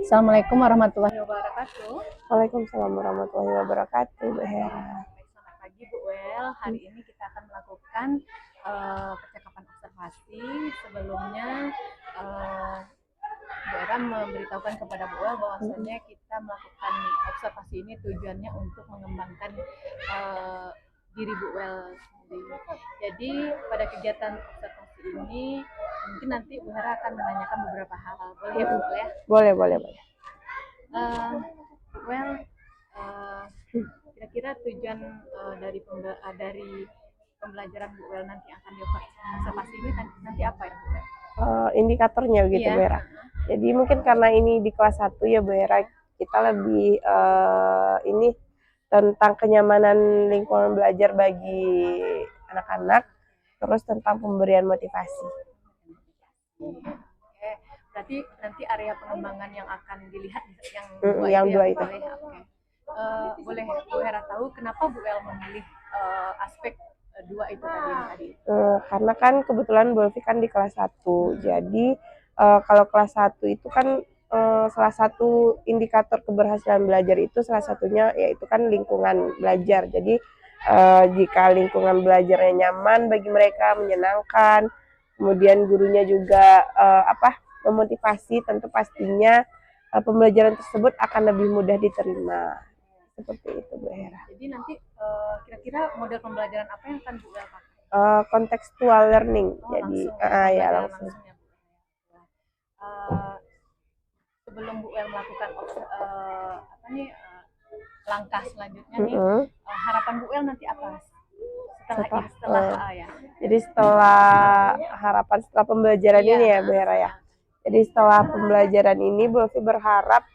Assalamualaikum warahmatullahi wabarakatuh. Waalaikumsalam warahmatullahi wabarakatuh, Bu Hera. Selamat pagi Bu Wel. Hari ini kita akan melakukan percakapan observasi. Sebelumnya Bu Era memberitahukan kepada Bu Wel bahwasanya kita melakukan observasi ini tujuannya untuk mengembangkan diri Bu Wel sendiri. Jadi pada kegiatan observasi ini mungkin nanti Bu Hera akan menanyakan beberapa hal. Boleh ya Bu ya? Boleh. Kira-kira tujuan dari pembelajaran Bu Wel nanti akan diobservasi ini nanti apa ya Bu Wel? Indikatornya gitu, Bu Hera. Jadi mungkin karena ini di kelas 1 ya Bu Hera, kita lebih ini tentang kenyamanan lingkungan belajar bagi anak-anak, terus tentang pemberian motivasi. Oke, berarti nanti area pengembangan yang akan dilihat yang dua itu. Boleh Bu Hera tahu kenapa Bu El memilih aspek dua itu tadi? Karena kan kebetulan Bu Elvi kan di kelas 1. Jadi kalau kelas 1 itu kan salah satu indikator keberhasilan belajar itu salah satunya yaitu kan lingkungan belajar. Jadi jika lingkungan belajarnya nyaman bagi mereka, menyenangkan, kemudian gurunya juga memotivasi, tentu pastinya pembelajaran tersebut akan lebih mudah diterima. Seperti itu Bu Hera. Jadi nanti kira-kira model pembelajaran apa yang akan Bu El pakai? Contextual learning. Jadi langsung. Sebelum Bu El melakukan langkah selanjutnya nih, harapan Bu El nanti apa? Setelah ya. Jadi setelah pembelajaran ini ya Bu Hera ya. Jadi setelah pembelajaran ini Bu Elvi berharap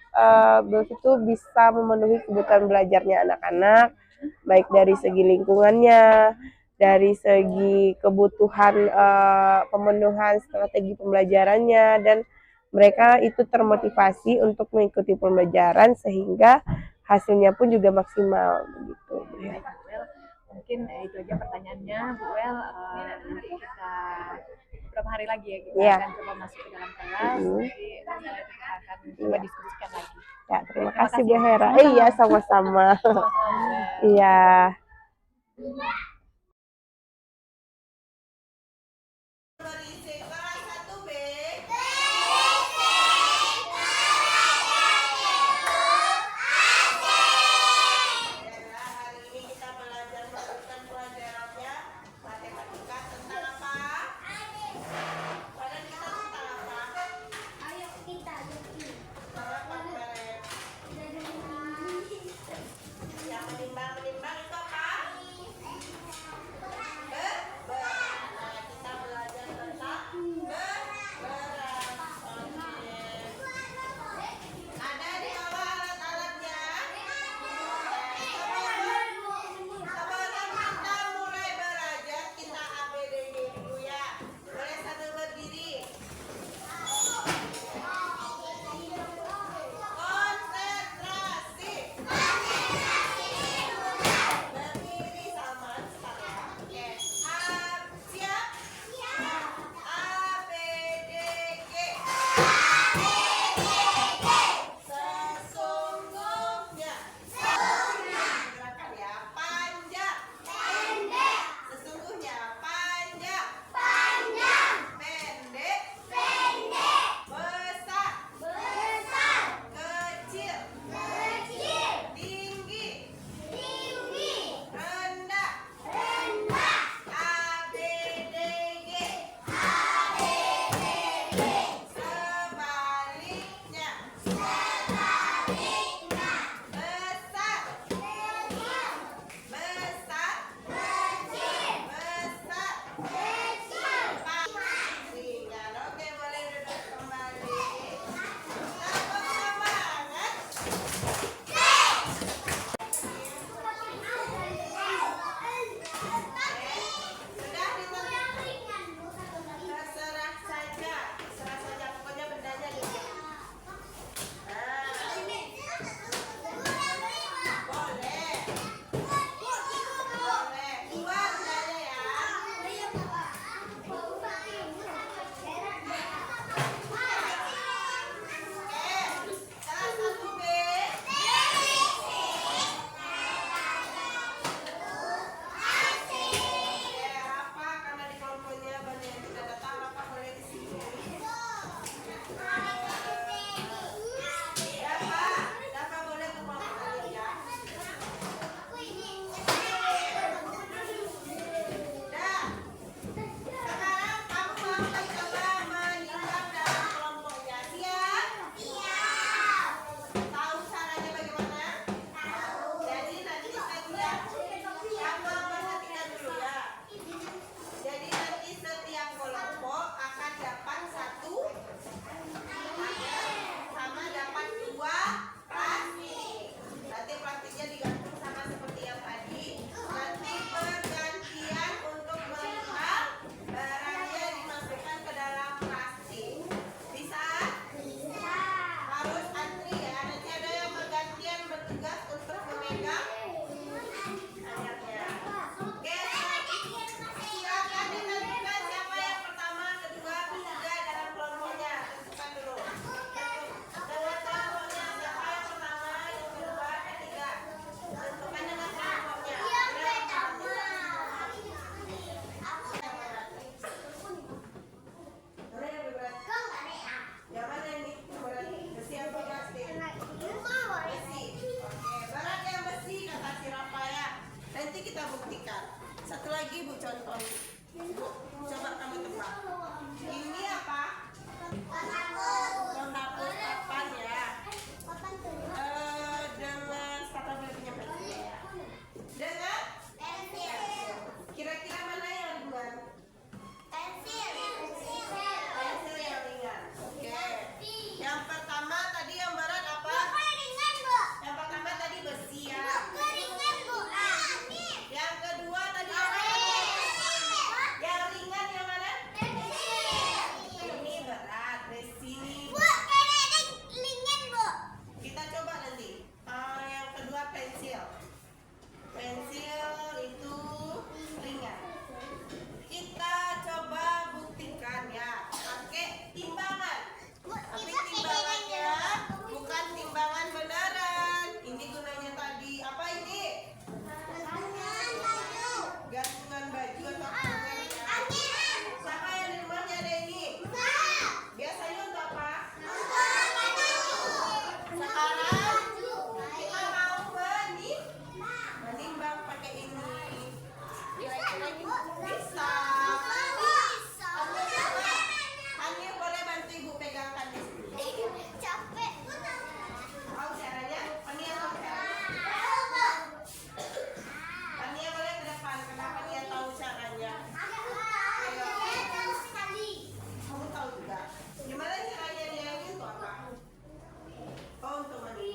Bu Elvi itu bisa memenuhi kebutuhan belajarnya anak-anak, baik dari segi lingkungannya, dari segi kebutuhan pemenuhan strategi pembelajarannya, dan mereka itu termotivasi untuk mengikuti pembelajaran sehingga hasilnya pun juga maksimal begitu Bu Hera. Mungkin itu aja pertanyaannya Bu El. Nanti kita beberapa hari lagi ya kita akan coba masuk ke dalam kelas. Jadi kita akan coba diskusikan lagi. Ya, terima kasih Bu Hera. Iya, sama-sama. Iya. buktikan. Satu lagi Bu contoh. Bu, coba kamu tebak. Ini apa? Pohon dapur papan ya. Dengan kata punya pensil. Dengan kira-kira mana yang ringan? Pensil yang ringan. Oke. Yang pertama tadi yang berat apa? Yang pertama tadi besi ya. Yang kedua tadi apa? Yang ringan yang mana? Ini berat besi. Kita coba nanti. Yang kedua pensil. Pensil itu ringan. Kita coba buktikan ya. Pakai timbangan. Tapi timbangannya bukan timbangan beneran. Ini gunanya tadi apa ini? Gantungan baju atau apa? Siapa yang di rumahnya ada ini? Biasanya untuk apa? Sekarang kita mau menimbang pakai ini. Kira-kira bisa. Hanya boleh bantu ibu pegangkan di sini. Tahu caranya? Ania tahu caranya? Ania boleh ke depan. Kenapa Ania tahu caranya? Ayo. Kamu tahu juga. Gimana caranya Nia ini untuk apa? Oh, untuk menimbang.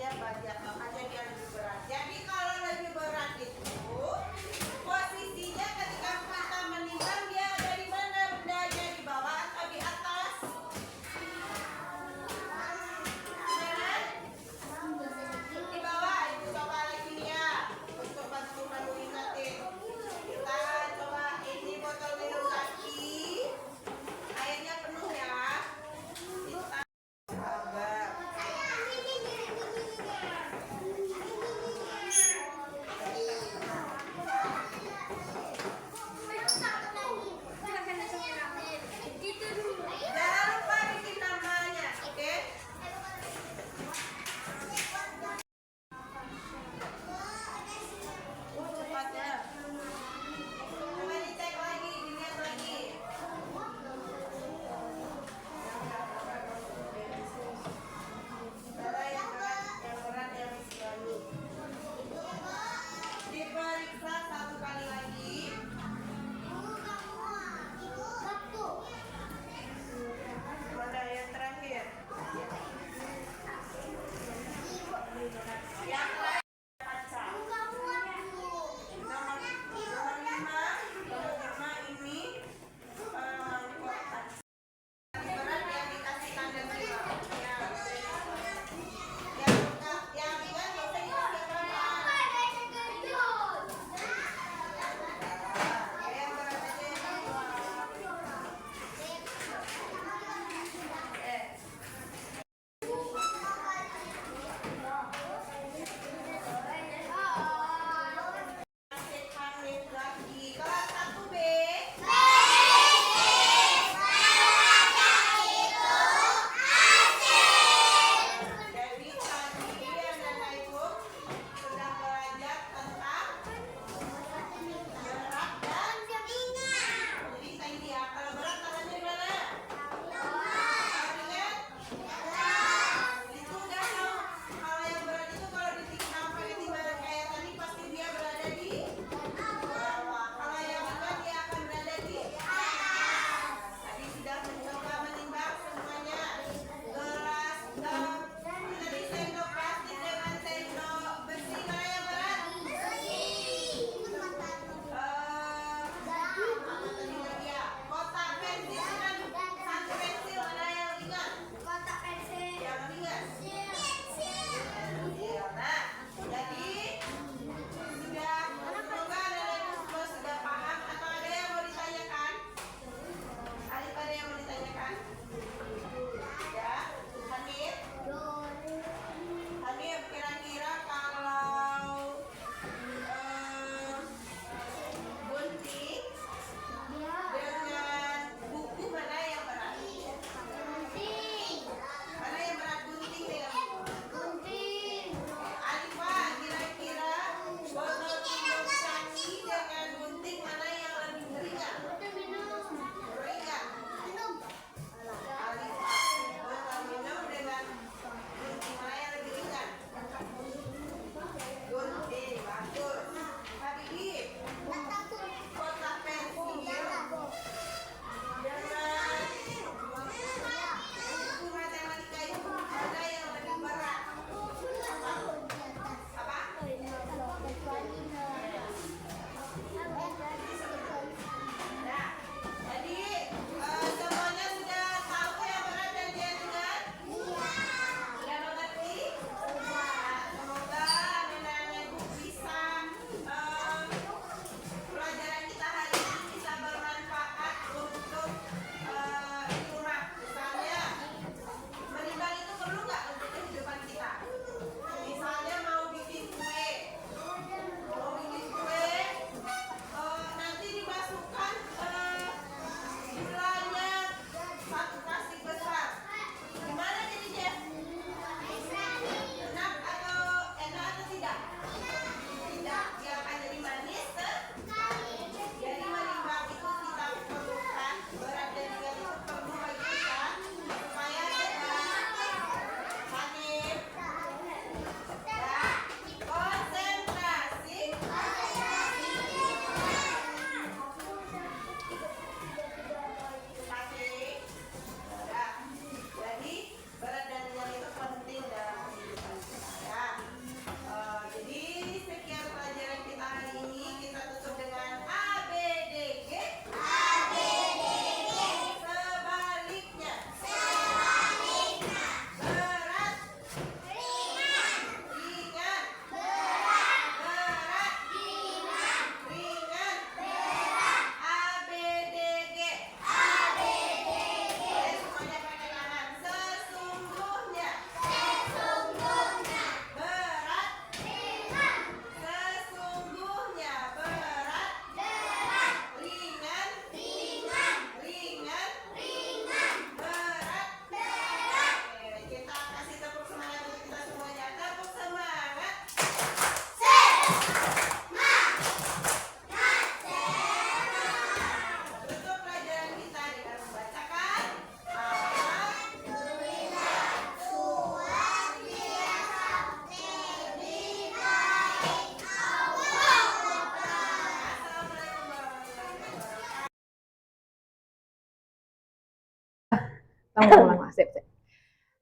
dia bagian makanya dia lebih berat. Jadi kalau lebih berat itu posisinya ketika kita menimbang dia ada di mana, bendanya di bawah atau di atas? Di bawah. Itu coba lagi ya untuk bantu kamu ingatin. Kita coba ini botol minum lagi. Airnya penuh ya. Kita sabar. Jangan lupa bikin namanya, oke? Cepat ya. Coba dicek lagi, dilihat lagi. Darah yang berat yang sekali. Diperiksa satu kali lagi. Mana yang terakhir? Yang lain kaca. Nomor 5 ini kotak. Berat yang dikasih tanda juga. Yang ringan nggak usah dikasih apa-apa. Yang berat aja yang dua.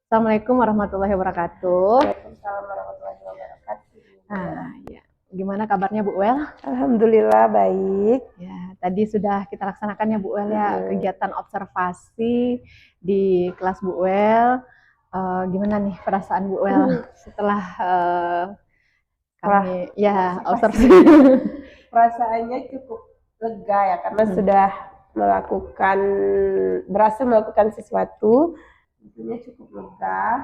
Assalamualaikum warahmatullahi wabarakatuh. Waalaikumsalam warahmatullahi wabarakatuh. Ya. Gimana kabarnya Bu Wel? Alhamdulillah baik. Ya, tadi sudah kita laksanakan ya Bu Wel ya kegiatan observasi di kelas Bu Wel. Gimana nih perasaan Bu Wel setelah kami ya observasi? Perasaannya cukup lega ya karena sudah berhasil melakukan sesuatu, tentunya cukup lega.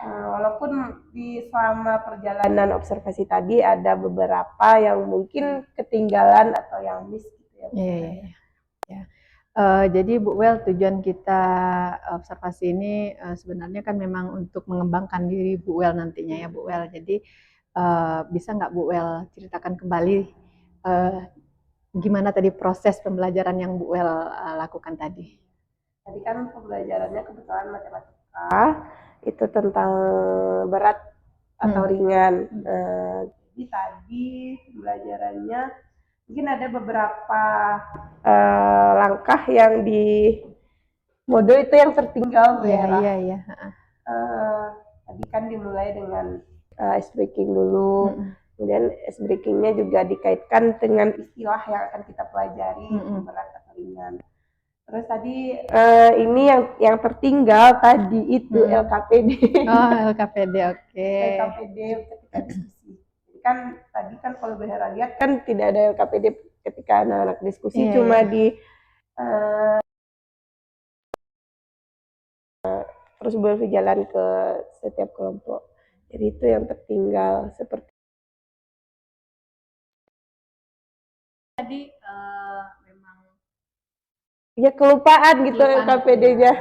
Walaupun selama perjalanan observasi tadi ada beberapa yang mungkin ketinggalan atau yang miss gitu ya. Ya. Jadi Bu Wel, tujuan kita observasi ini sebenarnya kan memang untuk mengembangkan diri Bu Wel nantinya ya Bu Wel. Jadi bisa nggak Bu Wel ceritakan kembali gimana tadi proses pembelajaran yang Bu Wel lakukan tadi? Tadi kan pembelajarannya kebetulan matematika, itu tentang berat atau ringan. Jadi tadi pembelajarannya mungkin ada beberapa langkah yang di mode itu yang tertinggal Bu Hera. Iya. Tadi kan dimulai dengan ice breaking dulu. Kemudian ice breakingnya juga dikaitkan dengan istilah yang akan kita pelajari, berat atau ringan. Terus tadi ini yang tertinggal tadi itu LKPD. Oh, LKPD, oke. LKPD ketika diskusi. Jadi kan tadi kan kalau Bu Hera lihat kan tidak ada LKPD ketika anak-anak diskusi, cuma di terus berjalan ke setiap kelompok. Jadi itu yang tertinggal seperti tadi memang ya kelupaan gitu LKPD-nya.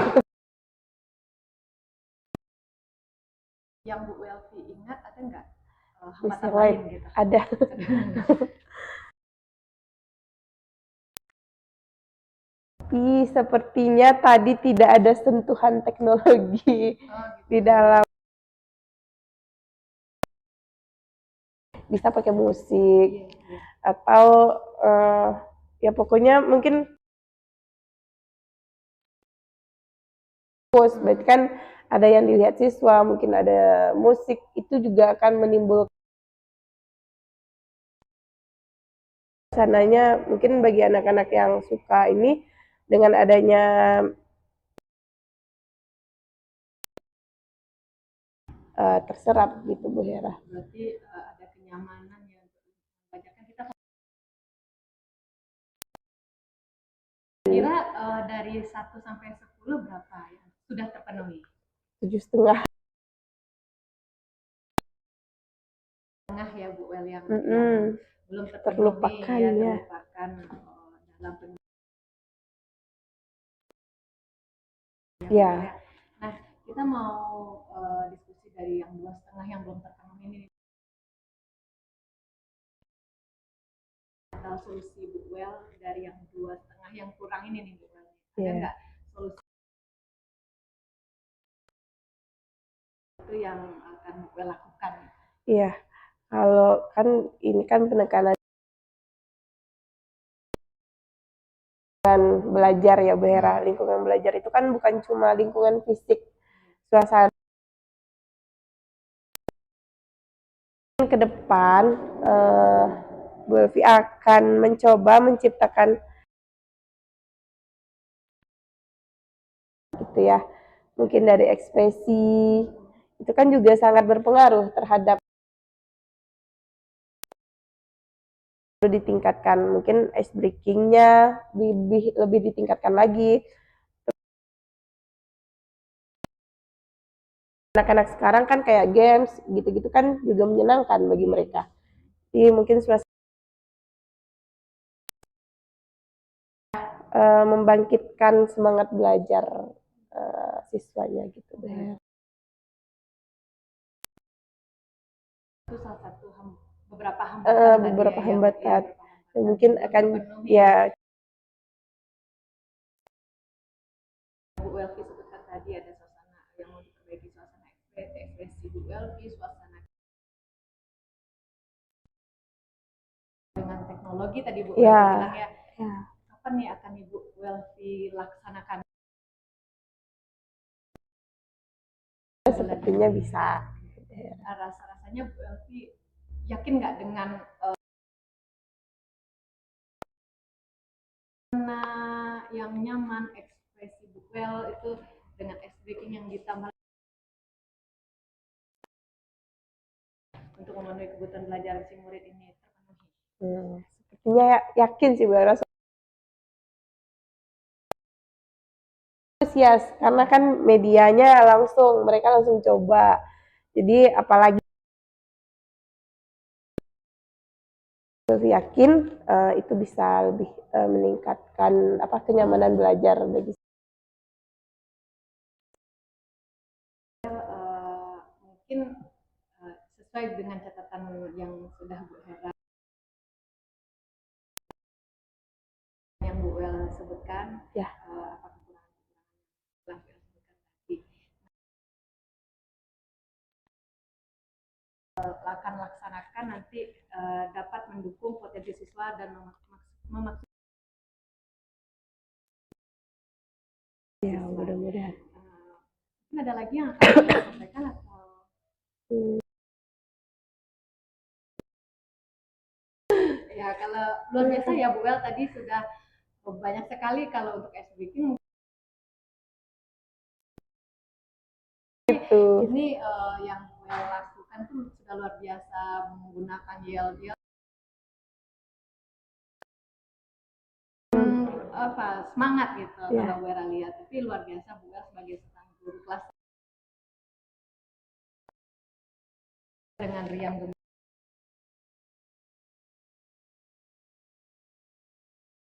Yang Bu Welfi ingat ada nggak hambatan lain gitu? Ada. Tapi sepertinya tadi tidak ada sentuhan teknologi di dalam. Bisa pakai musik atau ya pokoknya mungkin berarti kan ada yang dilihat siswa, mungkin ada musik, itu juga akan menimbulkan sananya mungkin bagi anak-anak yang suka ini dengan adanya terserap gitu Bu Hera. Berarti ada kenyamanan ya untuk membacakan kita. Kira dari 1 sampai 10 berapa yang sudah terpenuhi? 7,5. Tengah ya Bu Wel yang belum terlupakan ya. Terlupakan dalam ya. Nah, kita mau diskusi dari yang 2,5 yang belum terpenuhi ini. Atau solusi Bu Wel dari yang 2,5 yang kurang ini nih Bu Wel. Ada nggak solusi itu yang akan Bu Wel lakukan? Iya, kalau kan ini kan penekanan belajar ya Bu Hera. Lingkungan belajar itu kan bukan cuma lingkungan fisik, suasana. Ke depan Bu Elvi akan mencoba menciptakan gitu ya, mungkin dari ekspresi itu kan juga sangat berpengaruh terhadap ditingkatkan, mungkin ice breakingnya lebih ditingkatkan lagi. Anak-anak sekarang kan kayak games gitu-gitu kan juga menyenangkan bagi mereka. Jadi mungkin membangkitkan semangat belajar siswanya gitu. Itu salah satu beberapa hambatan mungkin akan ya Bu Welfi sebutkan tadi ada suasana yang mau diperbaiki, suasana ekspresi Bu Welfi, suasana dengan teknologi tadi Bu Welfi bilang ya. Kapan nih akan Ibu Welfi laksanakan Sepertinya bisa. Rasa-rasanya Bu Elvi yakin nggak dengan mana yang nyaman ekspresi Bu El itu dengan ice breaking yang ditambah untuk memenuhi kebutuhan belajar si murid ini terpenuhi? Sepertinya yakin sih Bu Eros. Antusias karena kan medianya langsung, mereka langsung coba. Jadi apalagi yakin itu bisa lebih meningkatkan kenyamanan belajar bagi mungkin sesuai dengan catatan yang sudah Bu Hera yang Bu El sebutkan, ya. apa kekurangan-kekurangan yang telah Bu El sebutkan tadi akan laksanakan nanti dapat mendukung potensi siswa dan memaksimalkan Ya, mudah-mudahan. Mungkin ada lagi yang akan disampaikan atau ya kalau luar biasa ya Bu El tadi sudah banyak sekali kalau untuk ice breaking Itu. ini yang Bu El lakukan tuh sudah luar biasa menggunakan yel-yel semangat gitu kalau Bu Hera lihat, tapi luar biasa Bu El sebagai seorang guru kelas dengan riang